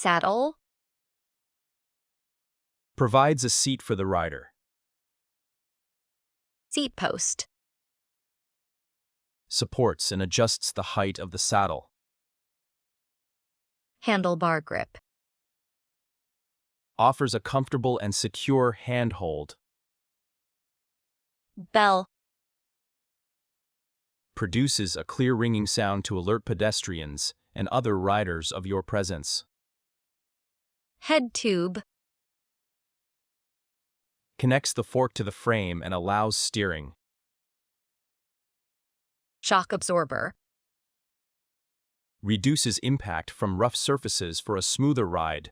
Saddle. Provides a seat for the rider. Seat post. Supports and adjusts the height of the saddle. Handlebar grip. Offers a comfortable and secure handhold. Bell. Produces a clear ringing sound to alert pedestrians and other riders of your presence. Head tube. Connects the fork to the frame and allows steering. Shock absorber. Reduces impact from rough surfaces for a smoother ride.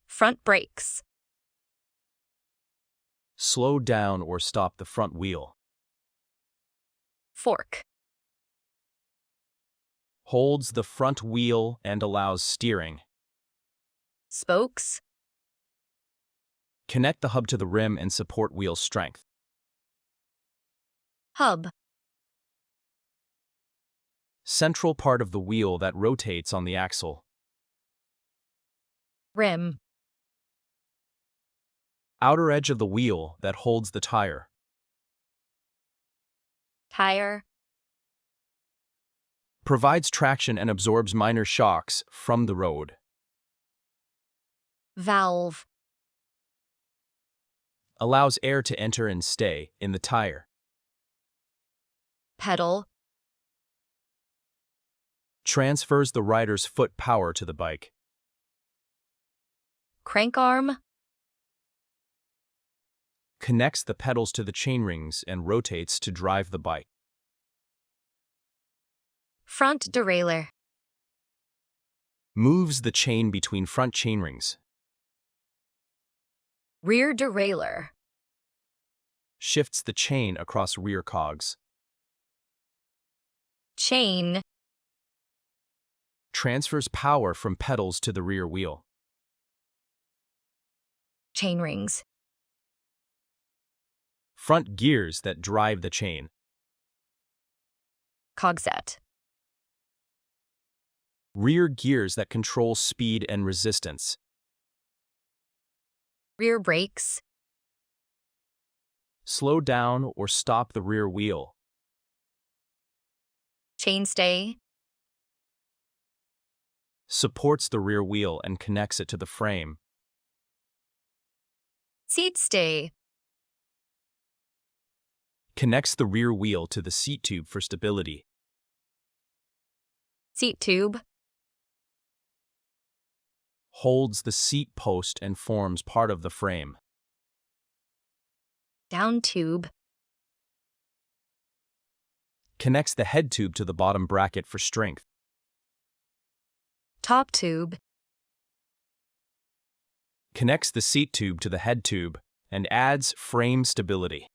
Front brakes. Slow down or stop the front wheel. Fork. Holds the front wheel and allows steering. Spokes. Connect the hub to the rim and support wheel strength. Hub. Central part of the wheel that rotates on the axle. Rim. Outer edge of the wheel that holds the tire. Tire. Provides traction and absorbs minor shocks from the road. Valve. Allows air to enter and stay in the tire. Pedal. Transfers the rider's foot power to the bike. Crank arm. Connects the pedals to the chainrings and rotates to drive the bike. Front derailleur. Moves the chain between front chainrings. Rear derailleur. Shifts the chain across rear cogs. Chain. Transfers power from pedals to the rear wheel. Chain rings. Front gears that drive the chain. Cogset. Rear gears that control speed and resistance. Rear brakes. Slow down or stop the rear wheel. Chainstay. Supports the rear wheel and connects it to the frame. Seat stay. Connects the rear wheel to the seat tube for stability. Seat tube. Holds the seat post and forms part of the frame. Down tube. Connects the head tube to the bottom bracket for strength. Top tube. Connects the seat tube to the head tube and adds frame stability.